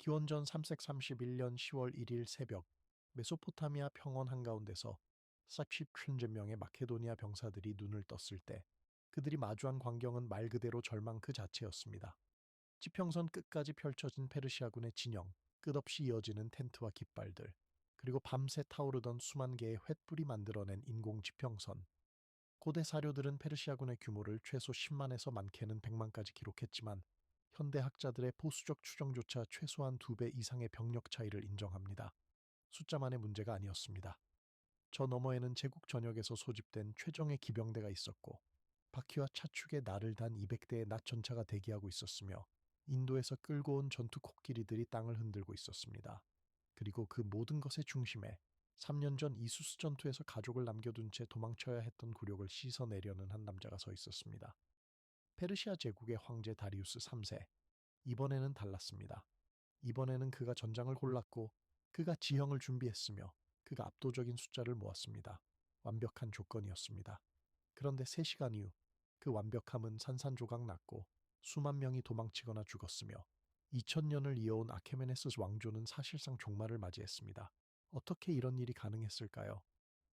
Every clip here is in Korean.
기원전 331년 10월 1일 새벽, 메소포타미아 평원 한가운데서 40,000명의 마케도니아 병사들이 눈을 떴을 때 그들이 마주한 광경은 말 그대로 절망 그 자체였습니다. 지평선 끝까지 펼쳐진 페르시아군의 진영, 끝없이 이어지는 텐트와 깃발들, 그리고 밤새 타오르던 수만 개의 횃불이 만들어낸 인공 지평선. 고대 사료들은 페르시아군의 규모를 최소 10만에서 많게는 100만까지 기록했지만 현대 학자들의 보수적 추정조차 최소한 2배 이상의 병력 차이를 인정합니다. 숫자만의 문제가 아니었습니다. 저 너머에는 제국 전역에서 소집된 최정예 기병대가 있었고 바퀴와 차축에 날을 단 200대의 낫 전차가 대기하고 있었으며 인도에서 끌고 온 전투 코끼리들이 땅을 흔들고 있었습니다. 그리고 그 모든 것의 중심에 3년 전 이수스 전투에서 가족을 남겨둔 채 도망쳐야 했던 굴욕을 씻어내려는 한 남자가 서 있었습니다. 페르시아 제국의 황제 다리우스 3세. 이번에는 달랐습니다. 이번에는 그가 전장을 골랐고 그가 지형을 준비했으며 그가 압도적인 숫자를 모았습니다. 완벽한 조건이었습니다. 그런데 3시간 이후 그 완벽함은 산산조각 났고 수만 명이 도망치거나 죽었으며 2000년을 이어온 아케메네스 왕조는 사실상 종말을 맞이했습니다. 어떻게 이런 일이 가능했을까요?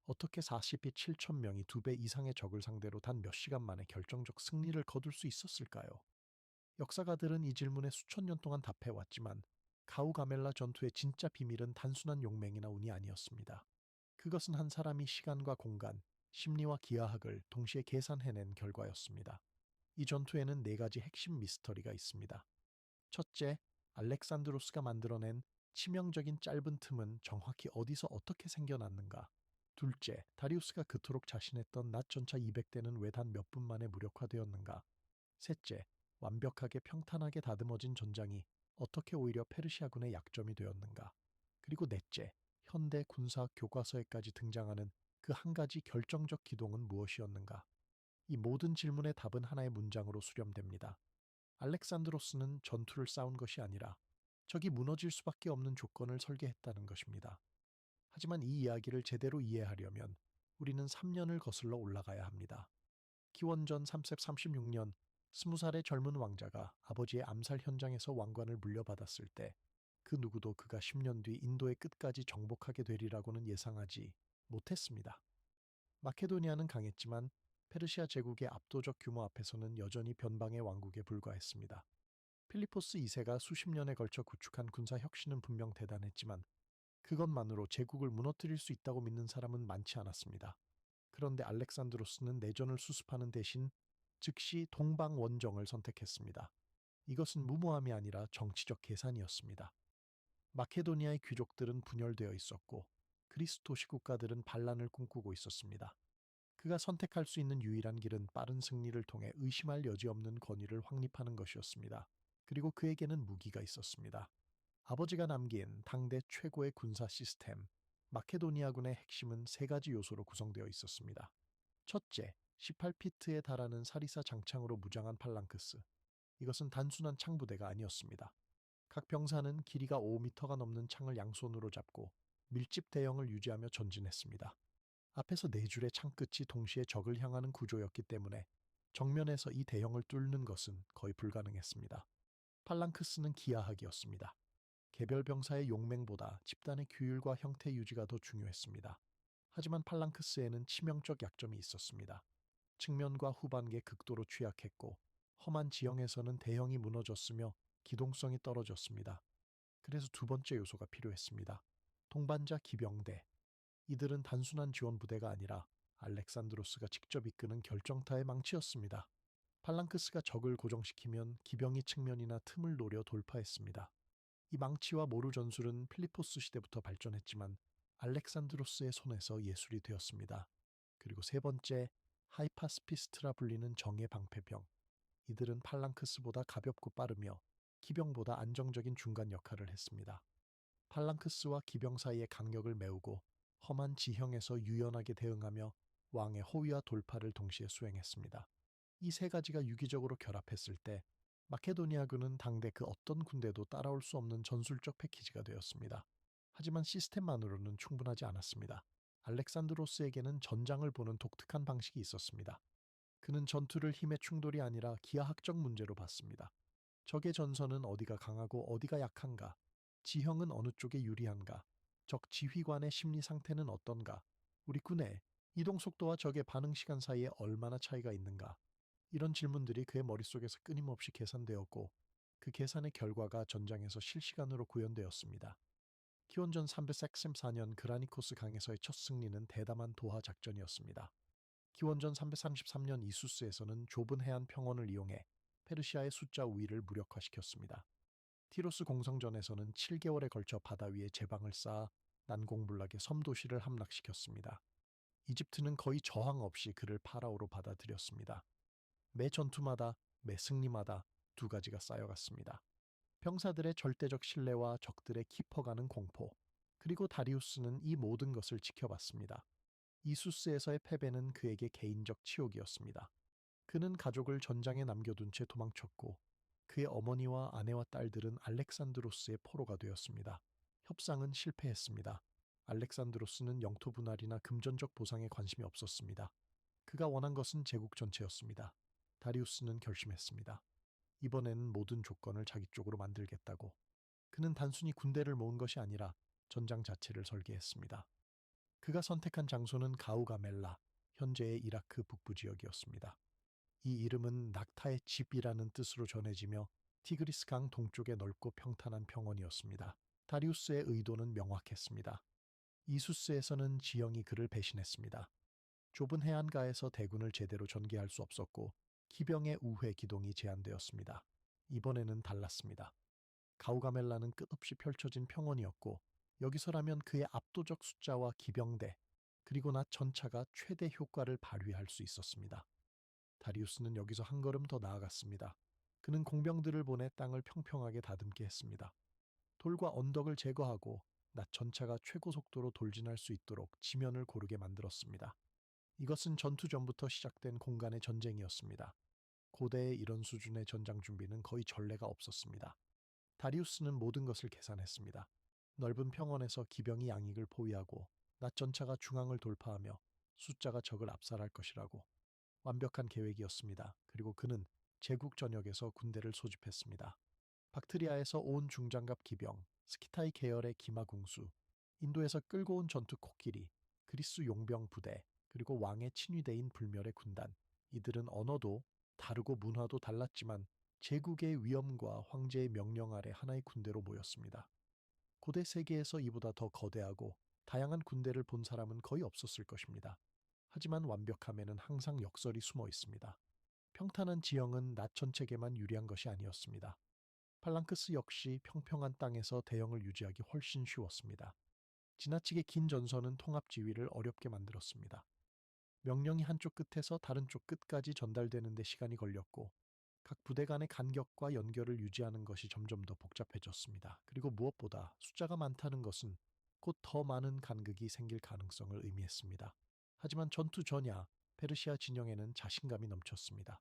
어떻게 40이 7,000명이 2배 이상의 적을 상대로 단 몇 시간 만에 결정적 승리를 거둘 수 있었을까요? 역사가들은 이 질문에 수천 년 동안 답해왔지만 가우가멜라 전투의 진짜 비밀은 단순한 용맹이나 운이 아니었습니다. 그것은 한 사람이 시간과 공간, 심리와 기하학을 동시에 계산해낸 결과였습니다. 이 전투에는 4가지 핵심 미스터리가 있습니다. 첫째, 알렉산드로스가 만들어낸 치명적인 짧은 틈은 정확히 어디서 어떻게 생겨났는가? 둘째, 다리우스가 그토록 자신했던 낫 전차 200대는 왜 단 몇 분 만에 무력화되었는가? 셋째, 완벽하게 평탄하게 다듬어진 전장이 어떻게 오히려 페르시아군의 약점이 되었는가? 그리고 넷째, 현대 군사 교과서에까지 등장하는 그 한 가지 결정적 기동은 무엇이었는가? 이 모든 질문의 답은 하나의 문장으로 수렴됩니다. 알렉산드로스는 전투를 싸운 것이 아니라 적이 무너질 수밖에 없는 조건을 설계했다는 것입니다. 하지만 이 이야기를 제대로 이해하려면 우리는 3년을 거슬러 올라가야 합니다. 기원전 336년 20살의 젊은 왕자가 아버지의 암살 현장에서 왕관을 물려받았을 때 그 누구도 그가 10년 뒤 인도의 끝까지 정복하게 되리라고는 예상하지 못했습니다. 마케도니아는 강했지만 페르시아 제국의 압도적 규모 앞에서는 여전히 변방의 왕국에 불과했습니다. 필리포스 2세가 수십 년에 걸쳐 구축한 군사 혁신은 분명 대단했지만 그것만으로 제국을 무너뜨릴 수 있다고 믿는 사람은 많지 않았습니다. 그런데 알렉산드로스는 내전을 수습하는 대신 즉시 동방 원정을 선택했습니다. 이것은 무모함이 아니라 정치적 계산이었습니다. 마케도니아의 귀족들은 분열되어 있었고 그리스 도시 국가들은 반란을 꿈꾸고 있었습니다. 그가 선택할 수 있는 유일한 길은 빠른 승리를 통해 의심할 여지 없는 권위를 확립하는 것이었습니다. 그리고 그에게는 무기가 있었습니다. 아버지가 남긴 당대 최고의 군사 시스템, 마케도니아군의 핵심은 3가지 요소로 구성되어 있었습니다. 첫째, 18피트에 달하는 사리사 장창으로 무장한 팔랑크스. 이것은 단순한 창부대가 아니었습니다. 각 병사는 길이가 5m가 넘는 창을 양손으로 잡고 밀집 대형을 유지하며 전진했습니다. 앞에서 4줄의 창끝이 동시에 적을 향하는 구조였기 때문에 정면에서 이 대형을 뚫는 것은 거의 불가능했습니다. 팔랑크스는 기하학이었습니다. 개별 병사의 용맹보다 집단의 규율과 형태 유지가 더 중요했습니다. 하지만 팔랑크스에는 치명적 약점이 있었습니다. 측면과 후반기에 극도로 취약했고 험한 지형에서는 대형이 무너졌으며 기동성이 떨어졌습니다. 그래서 두 번째 요소가 필요했습니다. 동반자 기병대. 이들은 단순한 지원 부대가 아니라 알렉산드로스가 직접 이끄는 결정타의 망치였습니다. 팔랑크스가 적을 고정시키면 기병이 측면이나 틈을 노려 돌파했습니다. 이 망치와 모루 전술은 필리포스 시대부터 발전했지만 알렉산드로스의 손에서 예술이 되었습니다. 그리고 세 번째, 하이파스피스트라 불리는 정예 방패병. 이들은 팔랑크스보다 가볍고 빠르며 기병보다 안정적인 중간 역할을 했습니다. 팔랑크스와 기병 사이의 강력을 메우고 험한 지형에서 유연하게 대응하며 왕의 호위와 돌파를 동시에 수행했습니다. 이 3가지가 유기적으로 결합했을 때 마케도니아군은 당대 그 어떤 군대도 따라올 수 없는 전술적 패키지가 되었습니다. 하지만 시스템만으로는 충분하지 않았습니다. 알렉산드로스에게는 전장을 보는 독특한 방식이 있었습니다. 그는 전투를 힘의 충돌이 아니라 기하학적 문제로 봤습니다. 적의 전선은 어디가 강하고 어디가 약한가, 지형은 어느 쪽에 유리한가? 적 지휘관의 심리 상태는 어떤가? 우리 군의 이동 속도와 적의 반응 시간 사이에 얼마나 차이가 있는가? 이런 질문들이 그의 머릿속에서 끊임없이 계산되었고 그 계산의 결과가 전장에서 실시간으로 구현되었습니다. 기원전 334년 그라니코스 강에서의 첫 승리는 대담한 도하 작전이었습니다. 기원전 333년 이수스에서는 좁은 해안 평원을 이용해 페르시아의 숫자 우위를 무력화시켰습니다. 티로스 공성전에서는 7개월에 걸쳐 바다 위에 제방을 쌓아 난공불락의 섬도시를 함락시켰습니다. 이집트는 거의 저항 없이 그를 파라오로 받아들였습니다. 매 전투마다, 매 승리마다 두 가지가 쌓여갔습니다. 병사들의 절대적 신뢰와 적들의 깊어가는 공포, 그리고 다리우스는 이 모든 것을 지켜봤습니다. 이수스에서의 패배는 그에게 개인적 치욕이었습니다. 그는 가족을 전장에 남겨둔 채 도망쳤고 그의 어머니와 아내와 딸들은 알렉산드로스의 포로가 되었습니다. 협상은 실패했습니다. 알렉산드로스는 영토 분할이나 금전적 보상에 관심이 없었습니다. 그가 원한 것은 제국 전체였습니다. 다리우스는 결심했습니다. 이번에는 모든 조건을 자기 쪽으로 만들겠다고. 그는 단순히 군대를 모은 것이 아니라 전장 자체를 설계했습니다. 그가 선택한 장소는 가우가멜라, 현재의 이라크 북부 지역이었습니다. 이 이름은 낙타의 집이라는 뜻으로 전해지며 티그리스 강 동쪽의 넓고 평탄한 평원이었습니다. 다리우스의 의도는 명확했습니다. 이수스에서는 지형이 그를 배신했습니다. 좁은 해안가에서 대군을 제대로 전개할 수 없었고 기병의 우회 기동이 제한되었습니다. 이번에는 달랐습니다. 가우가멜라는 끝없이 펼쳐진 평원이었고 여기서라면 그의 압도적 숫자와 기병대 그리고 나 전차가 최대 효과를 발휘할 수 있었습니다. 다리우스는 여기서 한 걸음 더 나아갔습니다. 그는 공병들을 보내 땅을 평평하게 다듬게 했습니다. 돌과 언덕을 제거하고 낮 전차가 최고 속도로 돌진할 수 있도록 지면을 고르게 만들었습니다. 이것은 전투 전부터 시작된 공간의 전쟁이었습니다. 고대의 이런 수준의 전장 준비는 거의 전례가 없었습니다. 다리우스는 모든 것을 계산했습니다. 넓은 평원에서 기병이 양익을 포위하고 낮 전차가 중앙을 돌파하며 숫자가 적을 압살할 것이라고. 완벽한 계획이었습니다. 그리고 그는 제국 전역에서 군대를 소집했습니다. 박트리아에서 온 중장갑 기병, 스키타이 계열의 기마궁수, 인도에서 끌고 온 전투 코끼리, 그리스 용병 부대, 그리고 왕의 친위대인 불멸의 군단. 이들은 언어도 다르고 문화도 달랐지만 제국의 위엄과 황제의 명령 아래 하나의 군대로 모였습니다. 고대 세계에서 이보다 더 거대하고 다양한 군대를 본 사람은 거의 없었을 것입니다. 하지만 완벽함에는 항상 역설이 숨어 있습니다. 평탄한 지형은 낫 전체에게만 유리한 것이 아니었습니다. 팔랑크스 역시 평평한 땅에서 대형을 유지하기 훨씬 쉬웠습니다. 지나치게 긴 전선은 통합 지휘를 어렵게 만들었습니다. 명령이 한쪽 끝에서 다른 쪽 끝까지 전달되는 데 시간이 걸렸고 각 부대 간의 간격과 연결을 유지하는 것이 점점 더 복잡해졌습니다. 그리고 무엇보다 숫자가 많다는 것은 곧 더 많은 간극이 생길 가능성을 의미했습니다. 하지만 전투 전야 페르시아 진영에는 자신감이 넘쳤습니다.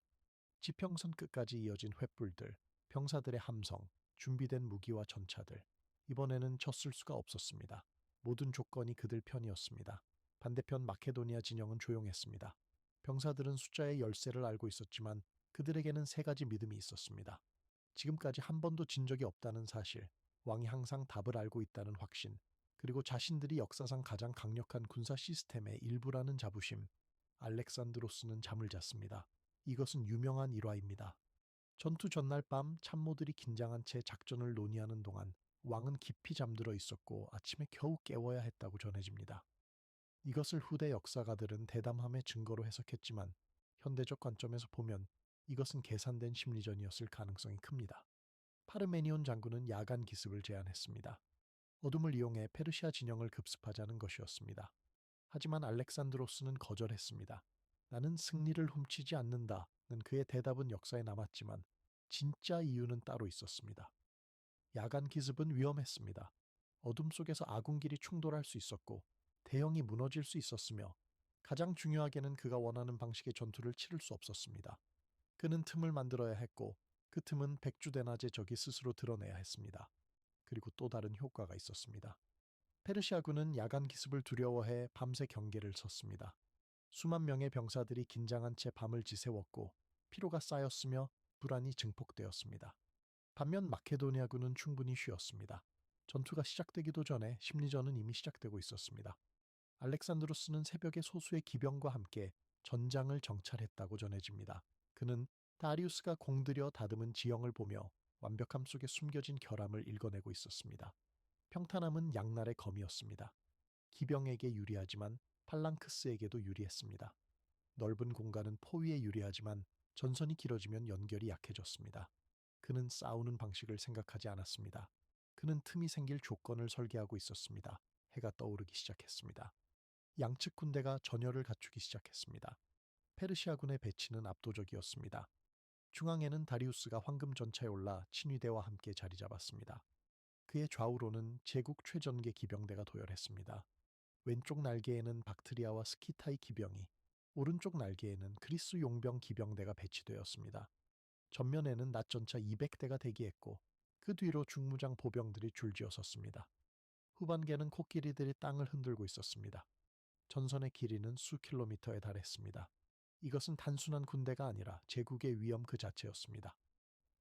지평선 끝까지 이어진 횃불들, 병사들의 함성, 준비된 무기와 전차들. 이번에는 졌을 수가 없었습니다. 모든 조건이 그들 편이었습니다. 반대편 마케도니아 진영은 조용했습니다. 병사들은 숫자의 열세를 알고 있었지만 그들에게는 세 가지 믿음이 있었습니다. 지금까지 한 번도 진 적이 없다는 사실, 왕이 항상 답을 알고 있다는 확신, 그리고 자신들이 역사상 가장 강력한 군사 시스템의 일부라는 자부심. 알렉산드로스는 잠을 잤습니다. 이것은 유명한 일화입니다. 전투 전날 밤 참모들이 긴장한 채 작전을 논의하는 동안 왕은 깊이 잠들어 있었고 아침에 겨우 깨워야 했다고 전해집니다. 이것을 후대 역사가들은 대담함의 증거로 해석했지만 현대적 관점에서 보면 이것은 계산된 심리전이었을 가능성이 큽니다. 파르메니온 장군은 야간 기습을 제안했습니다. 어둠을 이용해 페르시아 진영을 급습하자는 것이었습니다. 하지만 알렉산드로스는 거절했습니다. 나는 승리를 훔치지 않는다는 그의 대답은 역사에 남았지만 진짜 이유는 따로 있었습니다. 야간 기습은 위험했습니다. 어둠 속에서 아군끼리 충돌할 수 있었고 대형이 무너질 수 있었으며 가장 중요하게는 그가 원하는 방식의 전투를 치를 수 없었습니다. 그는 틈을 만들어야 했고 그 틈은 백주대낮에 적이 스스로 드러내야 했습니다. 그리고 또 다른 효과가 있었습니다. 페르시아군은 야간 기습을 두려워해 밤새 경계를 섰습니다. 수만 명의 병사들이 긴장한 채 밤을 지새웠고 피로가 쌓였으며 불안이 증폭되었습니다. 반면 마케도니아군은 충분히 쉬었습니다. 전투가 시작되기도 전에 심리전은 이미 시작되고 있었습니다. 알렉산드로스는 새벽에 소수의 기병과 함께 전장을 정찰했다고 전해집니다. 그는 다리우스가 공들여 다듬은 지형을 보며 완벽함 속에 숨겨진 결함을 읽어내고 있었습니다. 평탄함은 양날의 검이었습니다. 기병에게 유리하지만 팔랑크스에게도 유리했습니다. 넓은 공간은 포위에 유리하지만 전선이 길어지면 연결이 약해졌습니다. 그는 싸우는 방식을 생각하지 않았습니다. 그는 틈이 생길 조건을 설계하고 있었습니다. 해가 떠오르기 시작했습니다. 양측 군대가 전열을 갖추기 시작했습니다. 페르시아군의 배치는 압도적이었습니다. 중앙에는 다리우스가 황금 전차에 올라 친위대와 함께 자리 잡았습니다. 그의 좌우로는 제국 최전개 기병대가 도열했습니다. 왼쪽 날개에는 박트리아와 스키타이 기병이, 오른쪽 날개에는 그리스 용병 기병대가 배치되었습니다. 전면에는 낫전차 200대가 대기했고 그 뒤로 중무장 보병들이 줄지어 섰습니다. 후반계는 코끼리들이 땅을 흔들고 있었습니다. 전선의 길이는 수 킬로미터에 달했습니다. 이것은 단순한 군대가 아니라 제국의 위험 그 자체였습니다.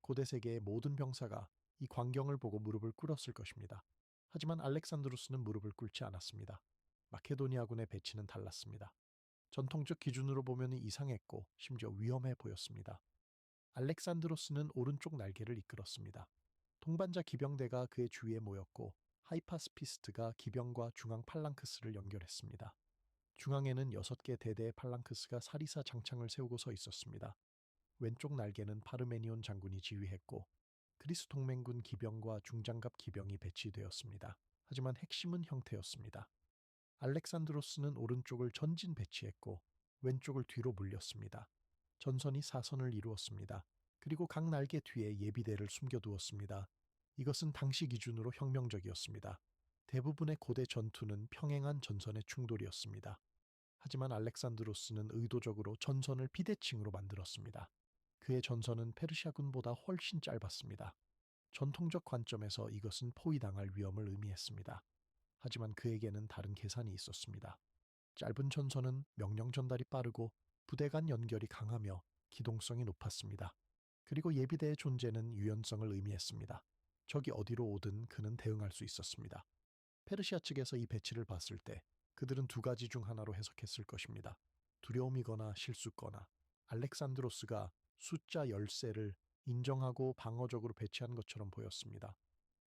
고대 세계의 모든 병사가 이 광경을 보고 무릎을 꿇었을 것입니다. 하지만 알렉산드로스는 무릎을 꿇지 않았습니다. 마케도니아군의 배치는 달랐습니다. 전통적 기준으로 보면 이상했고 심지어 위험해 보였습니다. 알렉산드로스는 오른쪽 날개를 이끌었습니다. 동반자 기병대가 그의 주위에 모였고 하이파스피스트가 기병과 중앙 팔랑크스를 연결했습니다. 중앙에는 6개 대대의 팔랑크스가 사리사 장창을 세우고 서 있었습니다. 왼쪽 날개는 파르메니온 장군이 지휘했고 그리스 동맹군 기병과 중장갑 기병이 배치되었습니다. 하지만 핵심은 형태였습니다. 알렉산드로스는 오른쪽을 전진 배치했고 왼쪽을 뒤로 물렸습니다. 전선이 사선을 이루었습니다. 그리고 각 날개 뒤에 예비대를 숨겨두었습니다. 이것은 당시 기준으로 혁명적이었습니다. 대부분의 고대 전투는 평행한 전선의 충돌이었습니다. 하지만 알렉산드로스는 의도적으로 전선을 비대칭으로 만들었습니다. 그의 전선은 페르시아군보다 훨씬 짧았습니다. 전통적 관점에서 이것은 포위당할 위험을 의미했습니다. 하지만 그에게는 다른 계산이 있었습니다. 짧은 전선은 명령 전달이 빠르고 부대 간 연결이 강하며 기동성이 높았습니다. 그리고 예비대의 존재는 유연성을 의미했습니다. 적이 어디로 오든 그는 대응할 수 있었습니다. 페르시아 측에서 이 배치를 봤을 때 그들은 두 가지 중 하나로 해석했을 것입니다. 두려움이거나 실수거나 알렉산드로스가 숫자 열세를 인정하고 방어적으로 배치한 것처럼 보였습니다.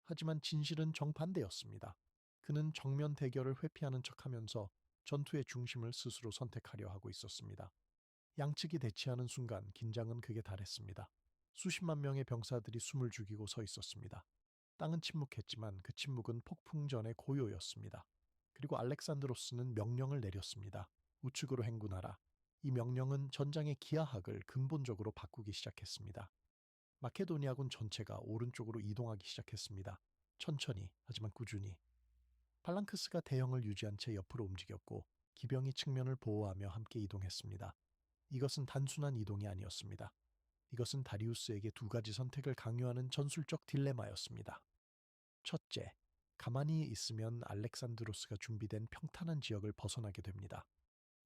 하지만 진실은 정반대였습니다. 그는 정면 대결을 회피하는 척하면서 전투의 중심을 스스로 선택하려 하고 있었습니다. 양측이 대치하는 순간 긴장은 극에 달했습니다. 수십만 명의 병사들이 숨을 죽이고 서 있었습니다. 땅은 침묵했지만 그 침묵은 폭풍전의 고요였습니다. 그리고 알렉산드로스는 명령을 내렸습니다. 우측으로 행군하라. 이 명령은 전장의 기하학을 근본적으로 바꾸기 시작했습니다. 마케도니아군 전체가 오른쪽으로 이동하기 시작했습니다. 천천히, 하지만 꾸준히. 팔랑크스가 대형을 유지한 채 옆으로 움직였고 기병이 측면을 보호하며 함께 이동했습니다. 이것은 단순한 이동이 아니었습니다. 이것은 다리우스에게 두 가지 선택을 강요하는 전술적 딜레마였습니다. 첫째, 가만히 있으면 알렉산드로스가 준비된 평탄한 지역을 벗어나게 됩니다.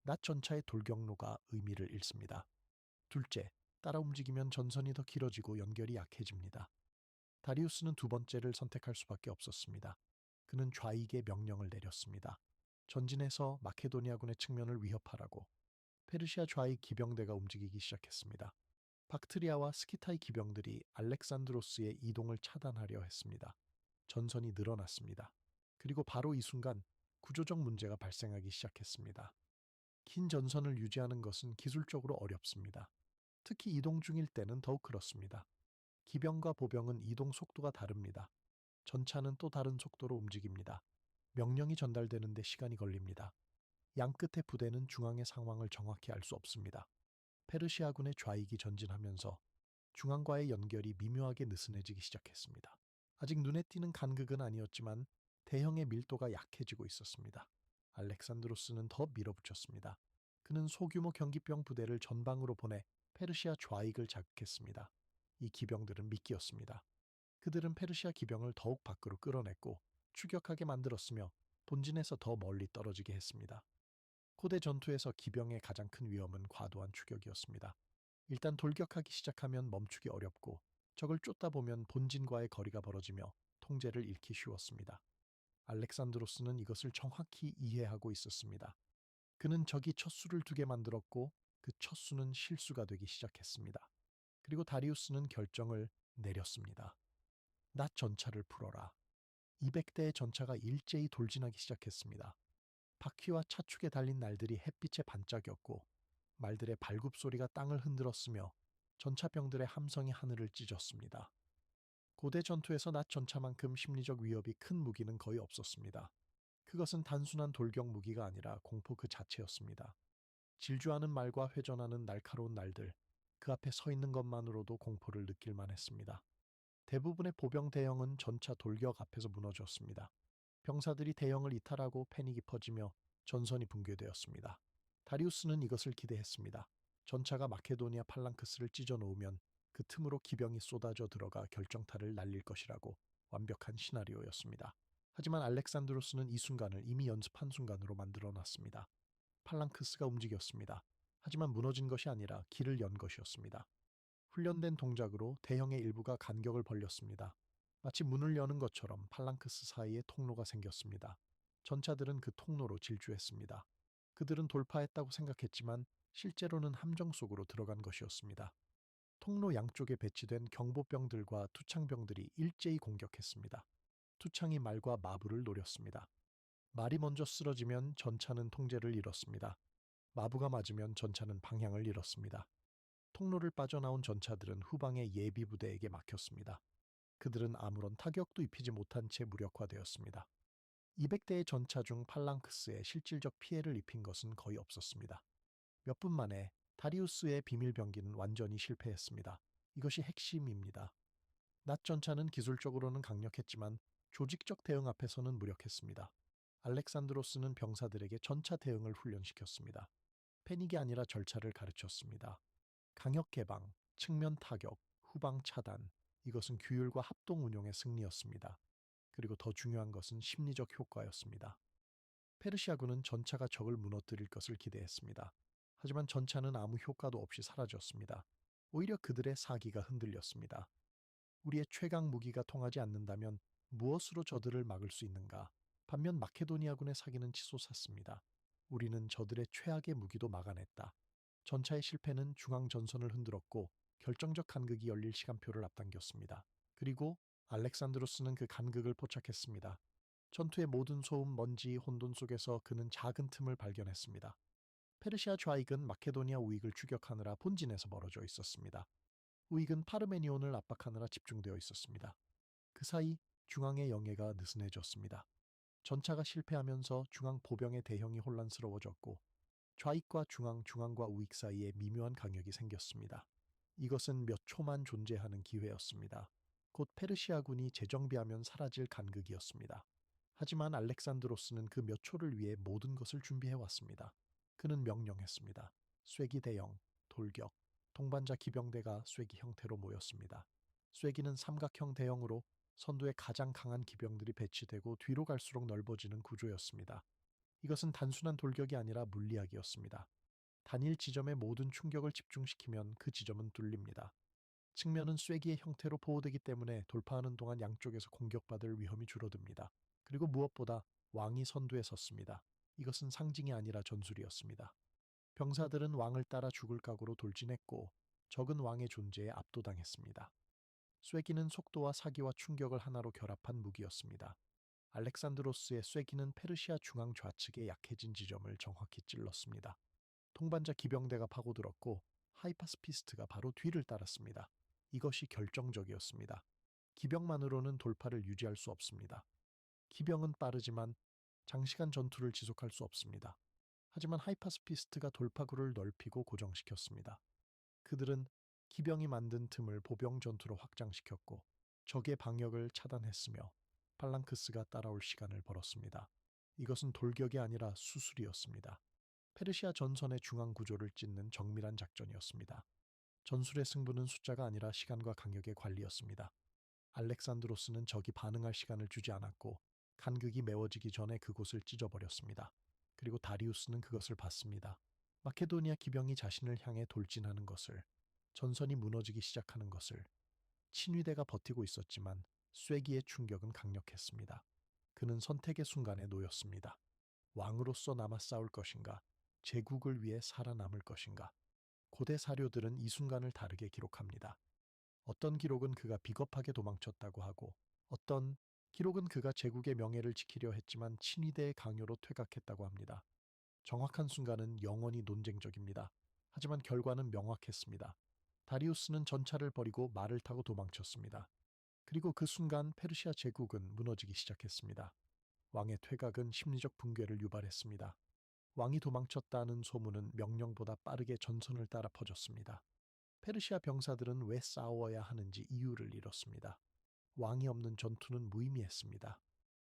낮 전차의 돌경로가 의미를 잃습니다. 둘째, 따라 움직이면 전선이 더 길어지고 연결이 약해집니다. 다리우스는 두 번째를 선택할 수밖에 없었습니다. 그는 좌익의 명령을 내렸습니다. 전진해서 마케도니아군의 측면을 위협하라고. 페르시아 좌익 기병대가 움직이기 시작했습니다. 박트리아와 스키타이 기병들이 알렉산드로스의 이동을 차단하려 했습니다. 전선이 늘어났습니다. 그리고 바로 이 순간 구조적 문제가 발생하기 시작했습니다. 긴 전선을 유지하는 것은 기술적으로 어렵습니다. 특히 이동 중일 때는 더욱 그렇습니다. 기병과 보병은 이동 속도가 다릅니다. 전차는 또 다른 속도로 움직입니다. 명령이 전달되는데 시간이 걸립니다. 양끝의 부대는 중앙의 상황을 정확히 알 수 없습니다. 페르시아군의 좌익이 전진하면서 중앙과의 연결이 미묘하게 느슨해지기 시작했습니다. 아직 눈에 띄는 간극은 아니었지만 대형의 밀도가 약해지고 있었습니다. 알렉산드로스는 더 밀어붙였습니다. 그는 소규모 경기병 부대를 전방으로 보내 페르시아 좌익을 자극했습니다. 이 기병들은 미끼였습니다. 그들은 페르시아 기병을 더욱 밖으로 끌어냈고 추격하게 만들었으며 본진에서 더 멀리 떨어지게 했습니다. 고대 전투에서 기병의 가장 큰 위험은 과도한 추격이었습니다. 일단 돌격하기 시작하면 멈추기 어렵고 적을 쫓다 보면 본진과의 거리가 벌어지며 통제를 잃기 쉬웠습니다. 알렉산드로스는 이것을 정확히 이해하고 있었습니다. 그는 적이 첫 수를 2개 만들었고 그 첫 수는 실수가 되기 시작했습니다. 그리고 다리우스는 결정을 내렸습니다. 낫 전차를 풀어라. 200대의 전차가 일제히 돌진하기 시작했습니다. 바퀴와 차축에 달린 날들이 햇빛에 반짝였고 말들의 발굽 소리가 땅을 흔들었으며 전차병들의 함성이 하늘을 찢었습니다. 고대 전투에서 낫 전차만큼 심리적 위협이 큰 무기는 거의 없었습니다. 그것은 단순한 돌격 무기가 아니라 공포 그 자체였습니다. 질주하는 말과 회전하는 날카로운 날들, 그 앞에 서 있는 것만으로도 공포를 느낄만 했습니다. 대부분의 보병 대형은 전차 돌격 앞에서 무너졌습니다. 병사들이 대형을 이탈하고 패닉이 퍼지며 전선이 붕괴되었습니다. 다리우스는 이것을 기대했습니다. 전차가 마케도니아 팔랑크스를 찢어 놓으면 그 틈으로 기병이 쏟아져 들어가 결정타를 날릴 것이라고 완벽한 시나리오였습니다. 하지만 알렉산드로스는 이 순간을 이미 연습한 순간으로 만들어 놨습니다. 팔랑크스가 움직였습니다. 하지만 무너진 것이 아니라 길을 연 것이었습니다. 훈련된 동작으로 대형의 일부가 간격을 벌렸습니다. 마치 문을 여는 것처럼 팔랑크스 사이에 통로가 생겼습니다. 전차들은 그 통로로 질주했습니다. 그들은 돌파했다고 생각했지만 실제로는 함정 속으로 들어간 것이었습니다. 통로 양쪽에 배치된 경보병들과 투창병들이 일제히 공격했습니다. 투창이 말과 마부를 노렸습니다. 말이 먼저 쓰러지면 전차는 통제를 잃었습니다. 마부가 맞으면 전차는 방향을 잃었습니다. 통로를 빠져나온 전차들은 후방의 예비 부대에게 막혔습니다. 그들은 아무런 타격도 입히지 못한 채 무력화되었습니다. 200대의 전차 중 팔랑크스에 실질적 피해를 입힌 것은 거의 없었습니다. 몇 분 만에 다리우스의 비밀병기는 완전히 실패했습니다. 이것이 핵심입니다. 낫 전차는 기술적으로는 강력했지만 조직적 대응 앞에서는 무력했습니다. 알렉산드로스는 병사들에게 전차 대응을 훈련시켰습니다. 패닉이 아니라 절차를 가르쳤습니다. 강역 개방, 측면 타격, 후방 차단, 이것은 규율과 합동 운용의 승리였습니다. 그리고 더 중요한 것은 심리적 효과였습니다. 페르시아군은 전차가 적을 무너뜨릴 것을 기대했습니다. 하지만 전차는 아무 효과도 없이 사라졌습니다. 오히려 그들의 사기가 흔들렸습니다. 우리의 최강 무기가 통하지 않는다면 무엇으로 저들을 막을 수 있는가? 반면 마케도니아군의 사기는 치솟았습니다. 우리는 저들의 최악의 무기도 막아냈다. 전차의 실패는 중앙 전선을 흔들었고 결정적 간극이 열릴 시간표를 앞당겼습니다. 그리고 알렉산드로스는 그 간극을 포착했습니다. 전투의 모든 소음, 먼지, 혼돈 속에서 그는 작은 틈을 발견했습니다. 페르시아 좌익은 마케도니아 우익을 추격하느라 본진에서 멀어져 있었습니다. 우익은 파르메니온을 압박하느라 집중되어 있었습니다. 그 사이 중앙의 영해가 느슨해졌습니다. 전차가 실패하면서 중앙 보병의 대형이 혼란스러워졌고 좌익과 중앙과 우익 사이에 미묘한 강역이 생겼습니다. 이것은 몇 초만 존재하는 기회였습니다. 곧 페르시아군이 재정비하면 사라질 간극이었습니다. 하지만 알렉산드로스는 그 몇 초를 위해 모든 것을 준비해 왔습니다. 그는 명령했습니다. 쐐기 대형, 돌격, 동반자 기병대가 쐐기 형태로 모였습니다. 쐐기는 삼각형 대형으로 선두에 가장 강한 기병들이 배치되고 뒤로 갈수록 넓어지는 구조였습니다. 이것은 단순한 돌격이 아니라 물리학이었습니다. 단일 지점에 모든 충격을 집중시키면 그 지점은 뚫립니다. 측면은 쐐기의 형태로 보호되기 때문에 돌파하는 동안 양쪽에서 공격받을 위험이 줄어듭니다. 그리고 무엇보다 왕이 선두에 섰습니다. 이것은 상징이 아니라 전술이었습니다. 병사들은 왕을 따라 죽을 각오로 돌진했고 적은 왕의 존재에 압도당했습니다. 쐐기는 속도와 사기와 충격을 하나로 결합한 무기였습니다. 알렉산드로스의 쐐기는 페르시아 중앙 좌측의 약해진 지점을 정확히 찔렀습니다. 통반자 기병대가 파고들었고 하이파스피스트가 바로 뒤를 따랐습니다. 이것이 결정적이었습니다. 기병만으로는 돌파를 유지할 수 없습니다. 기병은 빠르지만 장시간 전투를 지속할 수 없습니다. 하지만 하이파스피스트가 돌파구를 넓히고 고정시켰습니다. 그들은 기병이 만든 틈을 보병 전투로 확장시켰고 적의 방역을 차단했으며 팔랑크스가 따라올 시간을 벌었습니다. 이것은 돌격이 아니라 수술이었습니다. 페르시아 전선의 중앙 구조를 찢는 정밀한 작전이었습니다. 전술의 승부는 숫자가 아니라 시간과 강력의 관리였습니다. 알렉산드로스는 적이 반응할 시간을 주지 않았고 간극이 메워지기 전에 그곳을 찢어버렸습니다. 그리고 다리우스는 그것을 봤습니다. 마케도니아 기병이 자신을 향해 돌진하는 것을, 전선이 무너지기 시작하는 것을, 친위대가 버티고 있었지만 쐐기의 충격은 강력했습니다. 그는 선택의 순간에 놓였습니다. 왕으로서 남아 싸울 것인가? 제국을 위해 살아남을 것인가? 고대 사료들은 이 순간을 다르게 기록합니다. 어떤 기록은 그가 비겁하게 도망쳤다고 하고, 어떤 기록은 그가 제국의 명예를 지키려 했지만 친위대의 강요로 퇴각했다고 합니다. 정확한 순간은 영원히 논쟁적입니다. 하지만 결과는 명확했습니다. 다리우스는 전차를 버리고 말을 타고 도망쳤습니다. 그리고 그 순간 페르시아 제국은 무너지기 시작했습니다. 왕의 퇴각은 심리적 붕괴를 유발했습니다. 왕이 도망쳤다는 소문은 명령보다 빠르게 전선을 따라 퍼졌습니다. 페르시아 병사들은 왜 싸워야 하는지 이유를 잃었습니다. 왕이 없는 전투는 무의미했습니다.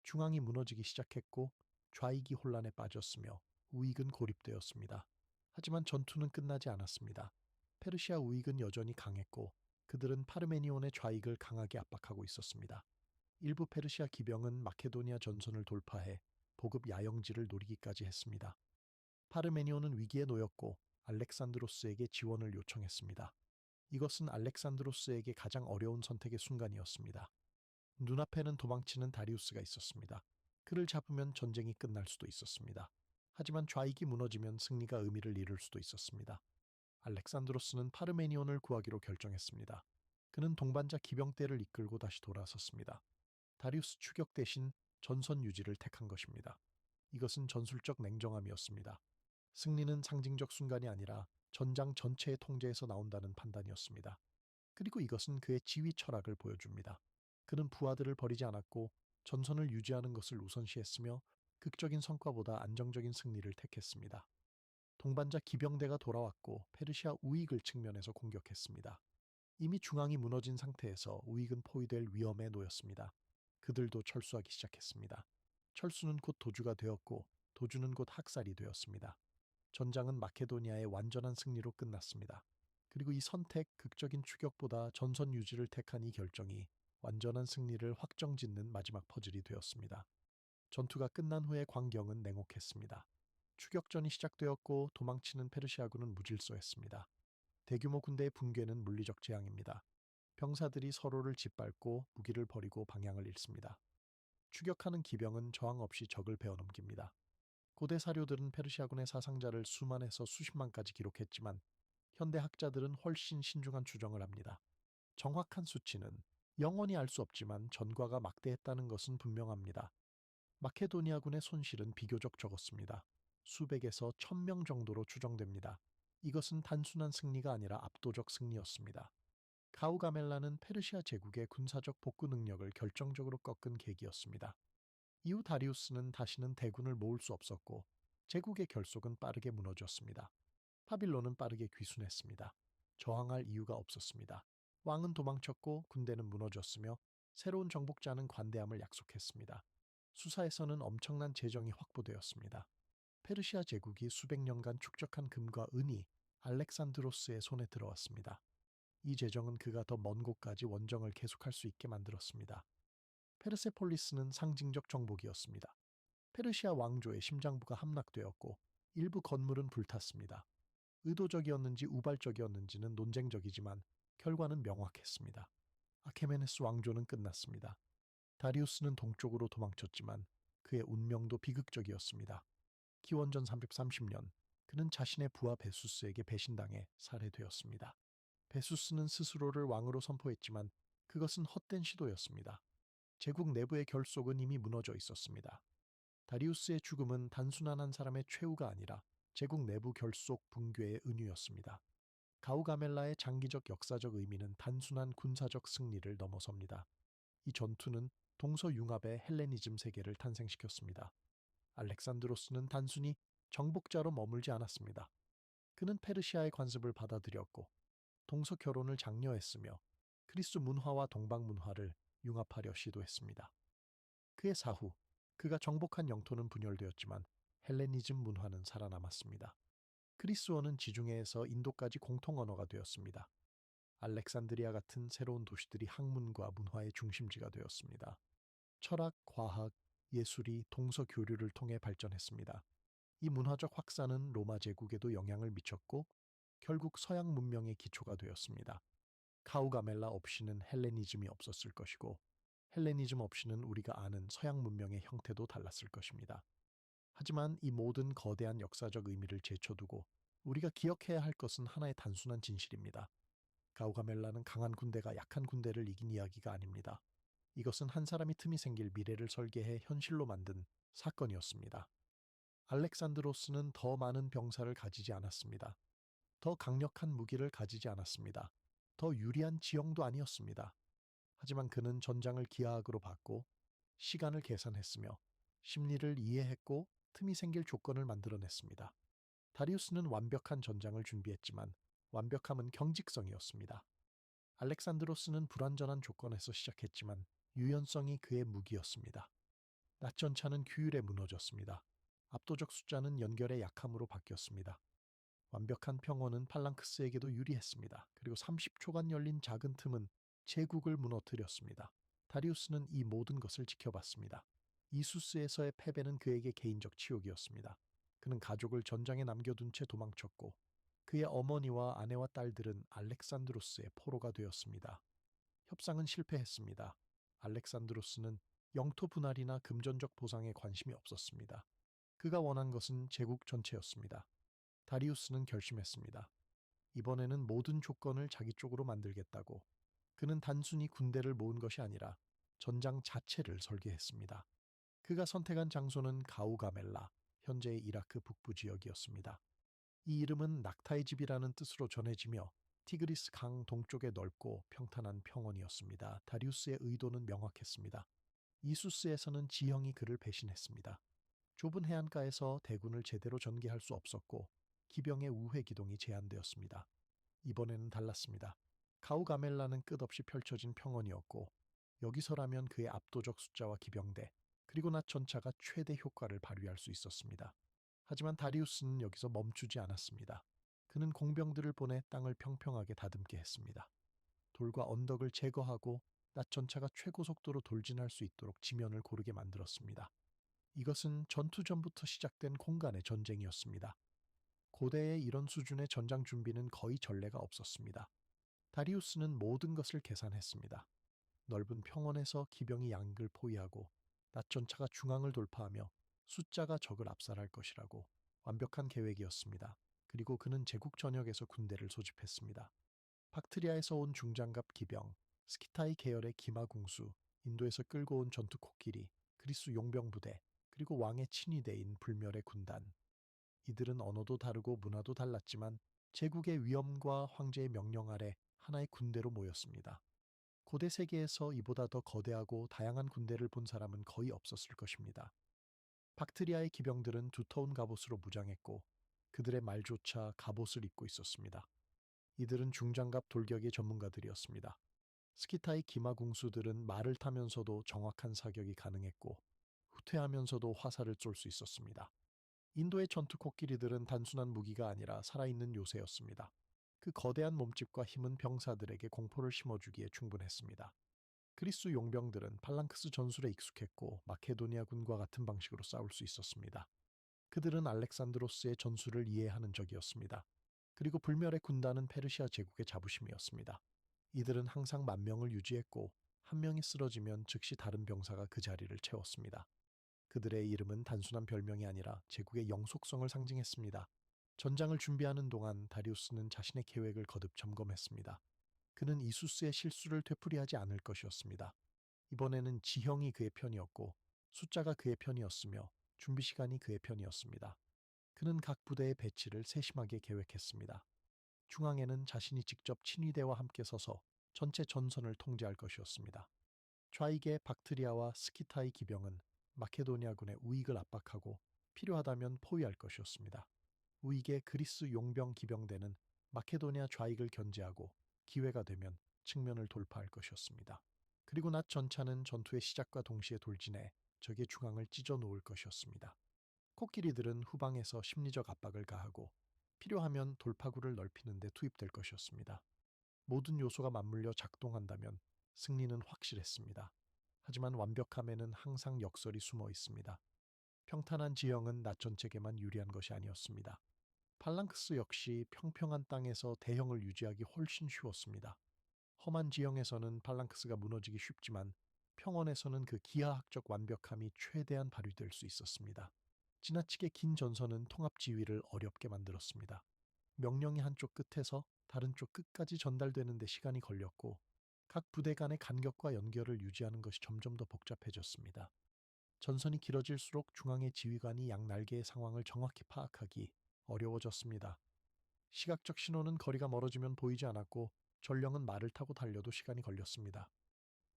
중앙이 무너지기 시작했고 좌익이 혼란에 빠졌으며 우익은 고립되었습니다. 하지만 전투는 끝나지 않았습니다. 페르시아 우익은 여전히 강했고 그들은 파르메니온의 좌익을 강하게 압박하고 있었습니다. 일부 페르시아 기병은 마케도니아 전선을 돌파해 보급 야영지를 노리기까지 했습니다. 파르메니온은 위기에 놓였고 알렉산드로스에게 지원을 요청했습니다. 이것은 알렉산드로스에게 가장 어려운 선택의 순간이었습니다. 눈앞에는 도망치는 다리우스가 있었습니다. 그를 잡으면 전쟁이 끝날 수도 있었습니다. 하지만 좌익이 무너지면 승리가 의미를 잃을 수도 있었습니다. 알렉산드로스는 파르메니온을 구하기로 결정했습니다. 그는 동반자 기병대를 이끌고 다시 돌아섰습니다. 다리우스 추격 대신 전선 유지를 택한 것입니다. 이것은 전술적 냉정함이었습니다. 승리는 상징적 순간이 아니라 전장 전체의 통제에서 나온다는 판단이었습니다. 그리고 이것은 그의 지휘 철학을 보여줍니다. 그는 부하들을 버리지 않았고 전선을 유지하는 것을 우선시했으며 극적인 성과보다 안정적인 승리를 택했습니다. 동반자 기병대가 돌아왔고 페르시아 우익을 측면에서 공격했습니다. 이미 중앙이 무너진 상태에서 우익은 포위될 위험에 놓였습니다. 그들도 철수하기 시작했습니다. 철수는 곧 도주가 되었고 도주는 곧 학살이 되었습니다. 전장은 마케도니아의 완전한 승리로 끝났습니다. 그리고 이 선택, 극적인 추격보다 전선 유지를 택한 이 결정이 완전한 승리를 확정짓는 마지막 퍼즐이 되었습니다. 전투가 끝난 후에 광경은 냉혹했습니다. 추격전이 시작되었고 도망치는 페르시아군은 무질서했습니다. 대규모 군대의 붕괴는 물리적 재앙입니다. 병사들이 서로를 짓밟고 무기를 버리고 방향을 잃습니다. 추격하는 기병은 저항 없이 적을 베어넘깁니다. 고대 사료들은 페르시아군의 사상자를 수만에서 수십만까지 기록했지만 현대 학자들은 훨씬 신중한 추정을 합니다. 정확한 수치는 영원히 알 수 없지만 전과가 막대했다는 것은 분명합니다. 마케도니아군의 손실은 비교적 적었습니다. 수백에서 1000명 정도로 추정됩니다. 이것은 단순한 승리가 아니라 압도적 승리였습니다. 가우가멜라는 페르시아 제국의 군사적 복구 능력을 결정적으로 꺾은 계기였습니다. 이후 다리우스는 다시는 대군을 모을 수 없었고 제국의 결속은 빠르게 무너졌습니다. 바빌론은 빠르게 귀순했습니다. 저항할 이유가 없었습니다. 왕은 도망쳤고 군대는 무너졌으며 새로운 정복자는 관대함을 약속했습니다. 수사에서는 엄청난 재정이 확보되었습니다. 페르시아 제국이 수백 년간 축적한 금과 은이 알렉산드로스의 손에 들어왔습니다. 이 재정은 그가 더 먼 곳까지 원정을 계속할 수 있게 만들었습니다. 페르세폴리스는 상징적 정복이었습니다. 페르시아 왕조의 심장부가 함락되었고 일부 건물은 불탔습니다. 의도적이었는지 우발적이었는지는 논쟁적이지만 결과는 명확했습니다. 아케메네스 왕조는 끝났습니다. 다리우스는 동쪽으로 도망쳤지만 그의 운명도 비극적이었습니다. 기원전 330년 그는 자신의 부하 베수스에게 배신당해 살해되었습니다. 베수스는 스스로를 왕으로 선포했지만 그것은 헛된 시도였습니다. 제국 내부의 결속은 이미 무너져 있었습니다. 다리우스의 죽음은 단순한 한 사람의 최후가 아니라 제국 내부 결속 붕괴의 은유였습니다. 가우가멜라의 장기적 역사적 의미는 단순한 군사적 승리를 넘어섭니다. 이 전투는 동서융합의 헬레니즘 세계를 탄생시켰습니다. 알렉산드로스는 단순히 정복자로 머물지 않았습니다. 그는 페르시아의 관습을 받아들였고 동서 결혼을 장려했으며 그리스 문화와 동방 문화를 융합하려 시도했습니다. 그의 사후, 그가 정복한 영토는 분열되었지만 헬레니즘 문화는 살아남았습니다. 그리스어는 지중해에서 인도까지 공통 언어가 되었습니다. 알렉산드리아 같은 새로운 도시들이 학문과 문화의 중심지가 되었습니다. 철학, 과학, 예술이 동서 교류를 통해 발전했습니다. 이 문화적 확산은 로마 제국에도 영향을 미쳤고 결국 서양 문명의 기초가 되었습니다. 카우가멜라 없이는 헬레니즘이 없었을 것이고 헬레니즘 없이는 우리가 아는 서양 문명의 형태도 달랐을 것입니다. 하지만 이 모든 거대한 역사적 의미를 제쳐두고 우리가 기억해야 할 것은 하나의 단순한 진실입니다. 가우가멜라는 강한 군대가 약한 군대를 이긴 이야기가 아닙니다. 이것은 한 사람이 틈이 생길 미래를 설계해 현실로 만든 사건이었습니다. 알렉산드로스는 더 많은 병사를 가지지 않았습니다. 더 강력한 무기를 가지지 않았습니다. 더 유리한 지형도 아니었습니다. 하지만 그는 전장을 기하학으로 봤고 시간을 계산했으며 심리를 이해했고 틈이 생길 조건을 만들어냈습니다. 다리우스는 완벽한 전장을 준비했지만 완벽함은 경직성이었습니다. 알렉산드로스는 불완전한 조건에서 시작했지만 유연성이 그의 무기였습니다. 낫전차는 규율에 무너졌습니다. 압도적 숫자는 연결의 약함으로 바뀌었습니다. 완벽한 평원은 팔랑크스에게도 유리했습니다. 그리고 30초간 열린 작은 틈은 제국을 무너뜨렸습니다. 다리우스는 이 모든 것을 지켜봤습니다. 이수스에서의 패배는 그에게 개인적 치욕이었습니다. 그는 가족을 전장에 남겨둔 채 도망쳤고 그의 어머니와 아내와 딸들은 알렉산드로스의 포로가 되었습니다. 협상은 실패했습니다. 알렉산드로스는 영토 분할이나 금전적 보상에 관심이 없었습니다. 그가 원한 것은 제국 전체였습니다. 다리우스는 결심했습니다. 이번에는 모든 조건을 자기 쪽으로 만들겠다고. 그는 단순히 군대를 모은 것이 아니라 전장 자체를 설계했습니다. 그가 선택한 장소는 가우가멜라, 현재의 이라크 북부 지역이었습니다. 이 이름은 낙타의 집이라는 뜻으로 전해지며 티그리스 강 동쪽에 넓고 평탄한 평원이었습니다. 다리우스의 의도는 명확했습니다. 이수스에서는 지형이 그를 배신했습니다. 좁은 해안가에서 대군을 제대로 전개할 수 없었고 기병의 우회 기동이 제한되었습니다. 이번에는 달랐습니다. 가우가멜라는 끝없이 펼쳐진 평원이었고 여기서라면 그의 압도적 숫자와 기병대 그리고 낫 전차가 최대 효과를 발휘할 수 있었습니다. 하지만 다리우스는 여기서 멈추지 않았습니다. 그는 공병들을 보내 땅을 평평하게 다듬게 했습니다. 돌과 언덕을 제거하고 낫 전차가 최고 속도로 돌진할 수 있도록 지면을 고르게 만들었습니다. 이것은 전투 전부터 시작된 공간의 전쟁이었습니다. 고대의 이런 수준의 전장 준비는 거의 전례가 없었습니다. 다리우스는 모든 것을 계산했습니다. 넓은 평원에서 기병이 양을 포위하고 낫전차가 중앙을 돌파하며 숫자가 적을 압살할 것이라고 완벽한 계획이었습니다. 그리고 그는 제국 전역에서 군대를 소집했습니다. 박트리아에서 온 중장갑 기병, 스키타이 계열의 기마궁수, 인도에서 끌고 온 전투 코끼리, 그리스 용병 부대, 그리고 왕의 친위대인 불멸의 군단. 이들은 언어도 다르고 문화도 달랐지만 제국의 위엄과 황제의 명령 아래 하나의 군대로 모였습니다. 고대 세계에서 이보다 더 거대하고 다양한 군대를 본 사람은 거의 없었을 것입니다. 박트리아의 기병들은 두터운 갑옷으로 무장했고 그들의 말조차 갑옷을 입고 있었습니다. 이들은 중장갑 돌격의 전문가들이었습니다. 스키타의 기마궁수들은 말을 타면서도 정확한 사격이 가능했고 후퇴하면서도 화살을 쏠 수 있었습니다. 인도의 전투 코끼리들은 단순한 무기가 아니라 살아있는 요새였습니다. 그 거대한 몸집과 힘은 병사들에게 공포를 심어주기에 충분했습니다. 그리스 용병들은 팔랑크스 전술에 익숙했고 마케도니아군과 같은 방식으로 싸울 수 있었습니다. 그들은 알렉산드로스의 전술을 이해하는 적이었습니다. 그리고 불멸의 군단은 페르시아 제국의 자부심이었습니다. 이들은 항상 만명을 유지했고 한 명이 쓰러지면 즉시 다른 병사가 그 자리를 채웠습니다. 그들의 이름은 단순한 별명이 아니라 제국의 영속성을 상징했습니다. 전장을 준비하는 동안 다리우스는 자신의 계획을 거듭 점검했습니다. 그는 이수스의 실수를 되풀이하지 않을 것이었습니다. 이번에는 지형이 그의 편이었고 숫자가 그의 편이었으며 준비 시간이 그의 편이었습니다. 그는 각 부대의 배치를 세심하게 계획했습니다. 중앙에는 자신이 직접 친위대와 함께 서서 전체 전선을 통제할 것이었습니다. 좌익의 박트리아와 스키타이 기병은 마케도니아군의 우익을 압박하고 필요하다면 포위할 것이었습니다. 우익의 그리스 용병 기병대는 마케도니아 좌익을 견제하고 기회가 되면 측면을 돌파할 것이었습니다. 그리고 낫 전차는 전투의 시작과 동시에 돌진해 적의 중앙을 찢어 놓을 것이었습니다. 코끼리들은 후방에서 심리적 압박을 가하고 필요하면 돌파구를 넓히는 데 투입될 것이었습니다. 모든 요소가 맞물려 작동한다면 승리는 확실했습니다. 하지만 완벽함에는 항상 역설이 숨어 있습니다. 평탄한 지형은 낫 전체에게만 유리한 것이 아니었습니다. 팔랑크스 역시 평평한 땅에서 대형을 유지하기 훨씬 쉬웠습니다. 험한 지형에서는 팔랑크스가 무너지기 쉽지만 평원에서는 그 기하학적 완벽함이 최대한 발휘될 수 있었습니다. 지나치게 긴 전선은 통합 지휘를 어렵게 만들었습니다. 명령이 한쪽 끝에서 다른 쪽 끝까지 전달되는 데 시간이 걸렸고, 각 부대 간의 간격과 연결을 유지하는 것이 점점 더 복잡해졌습니다. 전선이 길어질수록 중앙의 지휘관이 양 날개의 상황을 정확히 파악하기 어려워졌습니다. 시각적 신호는 거리가 멀어지면 보이지 않았고, 전령은 말을 타고 달려도 시간이 걸렸습니다.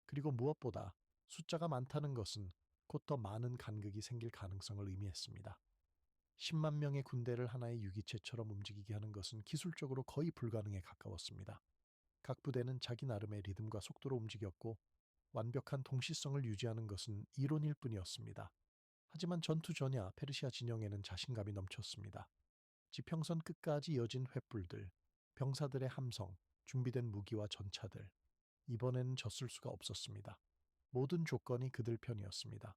그리고 무엇보다 숫자가 많다는 것은 곧 더 많은 간극이 생길 가능성을 의미했습니다. 10만 명의 군대를 하나의 유기체처럼 움직이게 하는 것은 기술적으로 거의 불가능에 가까웠습니다. 각 부대는 자기 나름의 리듬과 속도로 움직였고, 완벽한 동시성을 유지하는 것은 이론일 뿐이었습니다. 하지만 전투 전야 페르시아 진영에는 자신감이 넘쳤습니다. 지평선 끝까지 이어진 횃불들, 병사들의 함성, 준비된 무기와 전차들. 이번에는 졌을 수가 없었습니다. 모든 조건이 그들 편이었습니다.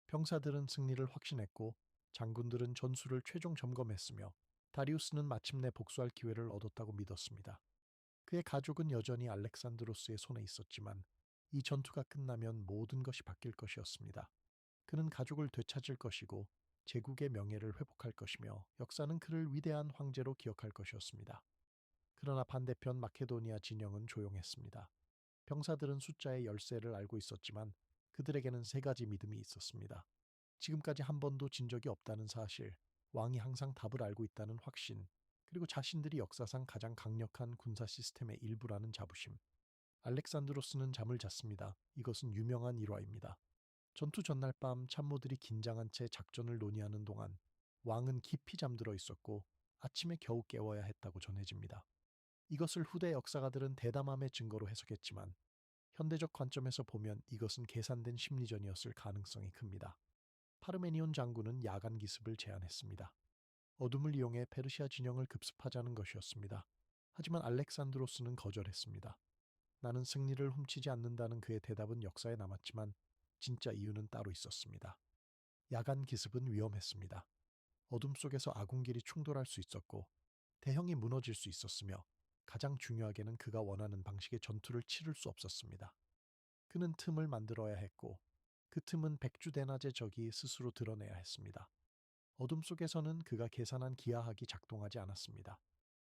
병사들은 승리를 확신했고, 장군들은 전술을 최종 점검했으며, 다리우스는 마침내 복수할 기회를 얻었다고 믿었습니다. 그의 가족은 여전히 알렉산드로스의 손에 있었지만, 이 전투가 끝나면 모든 것이 바뀔 것이었습니다. 그는 가족을 되찾을 것이고, 제국의 명예를 회복할 것이며, 역사는 그를 위대한 황제로 기억할 것이었습니다. 그러나 반대편 마케도니아 진영은 조용했습니다. 병사들은 숫자의 열세를 알고 있었지만, 그들에게는 세 가지 믿음이 있었습니다. 지금까지 한 번도 진 적이 없다는 사실, 왕이 항상 답을 알고 있다는 확신, 그리고 자신들이 역사상 가장 강력한 군사 시스템의 일부라는 자부심. 알렉산드로스는 잠을 잤습니다. 이것은 유명한 일화입니다. 전투 전날 밤 참모들이 긴장한 채 작전을 논의하는 동안 왕은 깊이 잠들어 있었고, 아침에 겨우 깨워야 했다고 전해집니다. 이것을 후대 역사가들은 대담함의 증거로 해석했지만, 현대적 관점에서 보면 이것은 계산된 심리전이었을 가능성이 큽니다. 파르메니온 장군은 야간 기습을 제안했습니다. 어둠을 이용해 페르시아 진영을 급습하자는 것이었습니다. 하지만 알렉산드로스는 거절했습니다. 나는 승리를 훔치지 않는다는 그의 대답은 역사에 남았지만, 진짜 이유는 따로 있었습니다. 야간 기습은 위험했습니다. 어둠 속에서 아군끼리 충돌할 수 있었고, 대형이 무너질 수 있었으며, 가장 중요하게는 그가 원하는 방식의 전투를 치를 수 없었습니다. 그는 틈을 만들어야 했고, 그 틈은 백주대낮의 적이 스스로 드러내야 했습니다. 어둠 속에서는 그가 계산한 기하학이 작동하지 않았습니다.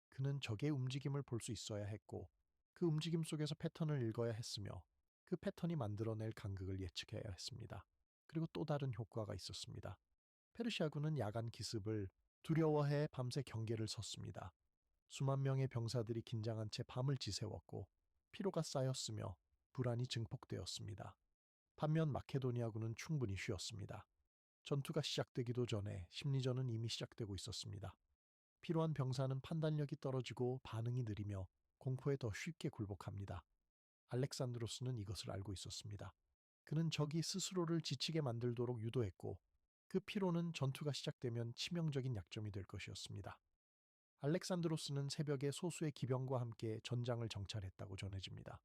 그는 적의 움직임을 볼 수 있어야 했고, 그 움직임 속에서 패턴을 읽어야 했으며, 그 패턴이 만들어낼 간극을 예측해야 했습니다. 그리고 또 다른 효과가 있었습니다. 페르시아군은 야간 기습을 두려워해 밤새 경계를 섰습니다. 수만 명의 병사들이 긴장한 채 밤을 지새웠고, 피로가 쌓였으며 불안이 증폭되었습니다. 반면 마케도니아군은 충분히 쉬었습니다. 전투가 시작되기도 전에 심리전은 이미 시작되고 있었습니다. 필요한 병사는 판단력이 떨어지고 반응이 느리며 공포에 더 쉽게 굴복합니다. 알렉산드로스는 이것을 알고 있었습니다. 그는 적이 스스로를 지치게 만들도록 유도했고, 그 피로는 전투가 시작되면 치명적인 약점이 될 것이었습니다. 알렉산드로스는 새벽에 소수의 기병과 함께 전장을 정찰했다고 전해집니다.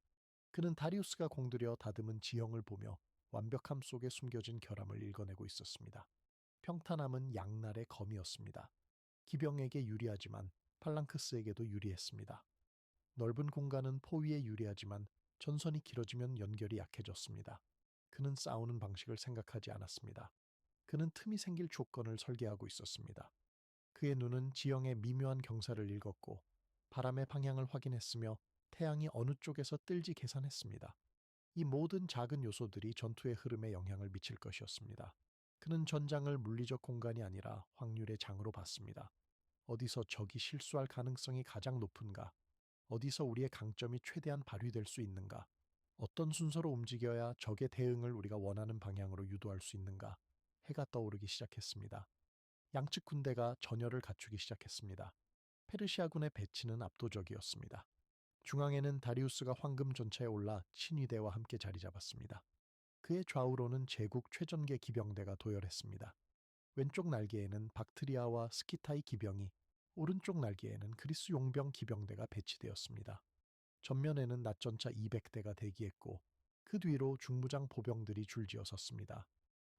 그는 다리우스가 공들여 다듬은 지형을 보며 완벽함 속에 숨겨진 결함을 읽어내고 있었습니다. 평탄함은 양날의 검이었습니다. 기병에게 유리하지만 팔랑크스에게도 유리했습니다. 넓은 공간은 포위에 유리하지만 전선이 길어지면 연결이 약해졌습니다. 그는 싸우는 방식을 생각하지 않았습니다. 그는 틈이 생길 조건을 설계하고 있었습니다. 그의 눈은 지형의 미묘한 경사를 읽었고, 바람의 방향을 확인했으며 태양이 어느 쪽에서 뜰지 계산했습니다. 이 모든 작은 요소들이 전투의 흐름에 영향을 미칠 것이었습니다. 그는 전장을 물리적 공간이 아니라 확률의 장으로 봤습니다. 어디서 적이 실수할 가능성이 가장 높은가? 어디서 우리의 강점이 최대한 발휘될 수 있는가? 어떤 순서로 움직여야 적의 대응을 우리가 원하는 방향으로 유도할 수 있는가? 해가 떠오르기 시작했습니다. 양측 군대가 전열을 갖추기 시작했습니다. 페르시아군의 배치는 압도적이었습니다. 중앙에는 다리우스가 황금 전차에 올라 친위대와 함께 자리 잡았습니다. 그의 좌우로는 제국 최전개 기병대가 도열했습니다. 왼쪽 날개에는 박트리아와 스키타이 기병이, 오른쪽 날개에는 그리스 용병 기병대가 배치되었습니다. 전면에는 낫전차 200대가 대기했고, 그 뒤로 중무장 보병들이 줄지어 섰습니다.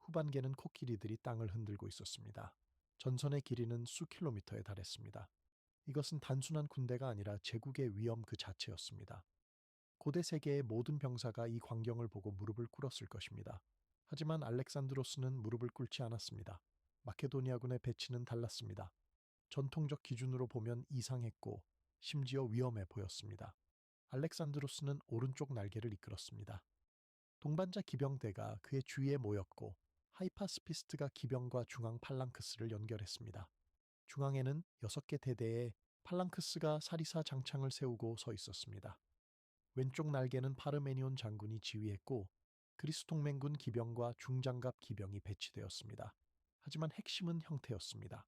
후반계는 코끼리들이 땅을 흔들고 있었습니다. 전선의 길이는 수 킬로미터에 달했습니다. 이것은 단순한 군대가 아니라 제국의 위험 그 자체였습니다. 고대 세계의 모든 병사가 이 광경을 보고 무릎을 꿇었을 것입니다. 하지만 알렉산드로스는 무릎을 꿇지 않았습니다. 마케도니아군의 배치는 달랐습니다. 전통적 기준으로 보면 이상했고 심지어 위험해 보였습니다. 알렉산드로스는 오른쪽 날개를 이끌었습니다. 동반자 기병대가 그의 주위에 모였고 하이파스피스트가 기병과 중앙 팔랑크스를 연결했습니다. 중앙에는 6개 대대의 팔랑크스가 사리사 장창을 세우고 서 있었습니다. 왼쪽 날개는 파르메니온 장군이 지휘했고 그리스 동맹군 기병과 중장갑 기병이 배치되었습니다. 하지만 핵심은 형태였습니다.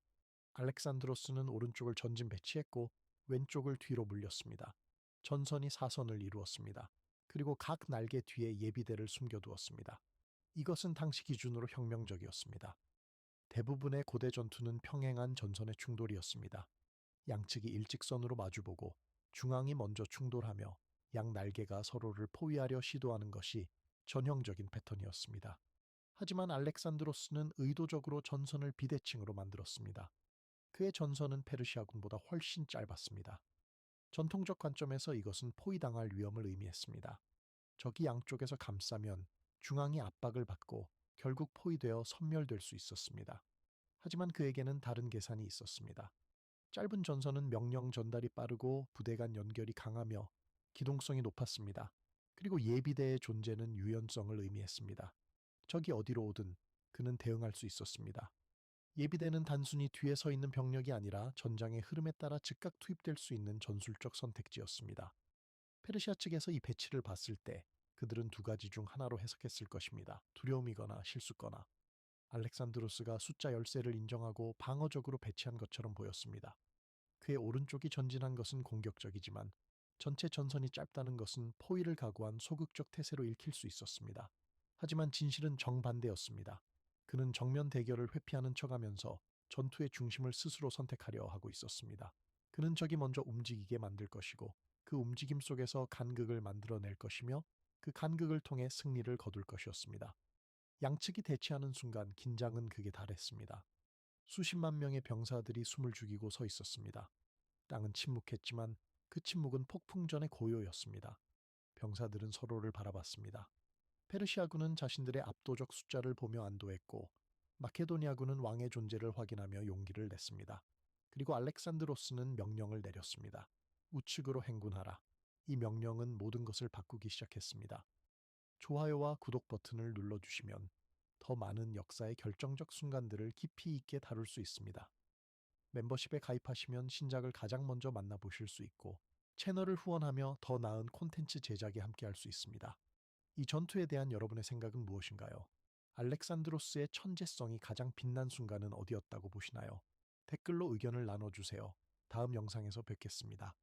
알렉산드로스는 오른쪽을 전진 배치했고 왼쪽을 뒤로 물렸습니다. 전선이 사선을 이루었습니다. 그리고 각 날개 뒤에 예비대를 숨겨두었습니다. 이것은 당시 기준으로 혁명적이었습니다. 대부분의 고대 전투는 평행한 전선의 충돌이었습니다. 양측이 일직선으로 마주보고 중앙이 먼저 충돌하며 양 날개가 서로를 포위하려 시도하는 것이 전형적인 패턴이었습니다. 하지만 알렉산드로스는 의도적으로 전선을 비대칭으로 만들었습니다. 그의 전선은 페르시아군보다 훨씬 짧았습니다. 전통적 관점에서 이것은 포위당할 위험을 의미했습니다. 적이 양쪽에서 감싸면 중앙이 압박을 받고 결국 포위되어 섬멸될 수 있었습니다. 하지만 그에게는 다른 계산이 있었습니다. 짧은 전선은 명령 전달이 빠르고 부대 간 연결이 강하며 기동성이 높았습니다. 그리고 예비대의 존재는 유연성을 의미했습니다. 적이 어디로 오든 그는 대응할 수 있었습니다. 예비대는 단순히 뒤에 서 있는 병력이 아니라 전장의 흐름에 따라 즉각 투입될 수 있는 전술적 선택지였습니다. 페르시아 측에서 이 배치를 봤을 때 그들은 두 가지 중 하나로 해석했을 것입니다. 두려움이거나 실수거나. 알렉산드로스가 숫자 열세를 인정하고 방어적으로 배치한 것처럼 보였습니다. 그의 오른쪽이 전진한 것은 공격적이지만 전체 전선이 짧다는 것은 포위를 각오한 소극적 태세로 읽힐 수 있었습니다. 하지만 진실은 정반대였습니다. 그는 정면 대결을 회피하는 척하면서 전투의 중심을 스스로 선택하려 하고 있었습니다. 그는 적이 먼저 움직이게 만들 것이고 그 움직임 속에서 간극을 만들어낼 것이며 그 간극을 통해 승리를 거둘 것이었습니다. 양측이 대치하는 순간 긴장은 극에 달했습니다. 수십만 명의 병사들이 숨을 죽이고 서 있었습니다. 땅은 침묵했지만 그 침묵은 폭풍전의 고요였습니다. 병사들은 서로를 바라봤습니다. 페르시아군은 자신들의 압도적 숫자를 보며 안도했고 마케도니아군은 왕의 존재를 확인하며 용기를 냈습니다. 그리고 알렉산드로스는 명령을 내렸습니다. 우측으로 행군하라. 이 명령은 모든 것을 바꾸기 시작했습니다. 좋아요와 구독 버튼을 눌러주시면 더 많은 역사의 결정적 순간들을 깊이 있게 다룰 수 있습니다. 멤버십에 가입하시면 신작을 가장 먼저 만나보실 수 있고 채널을 후원하며 더 나은 콘텐츠 제작에 함께할 수 있습니다. 이 전투에 대한 여러분의 생각은 무엇인가요? 알렉산드로스의 천재성이 가장 빛난 순간은 어디였다고 보시나요? 댓글로 의견을 나눠주세요. 다음 영상에서 뵙겠습니다.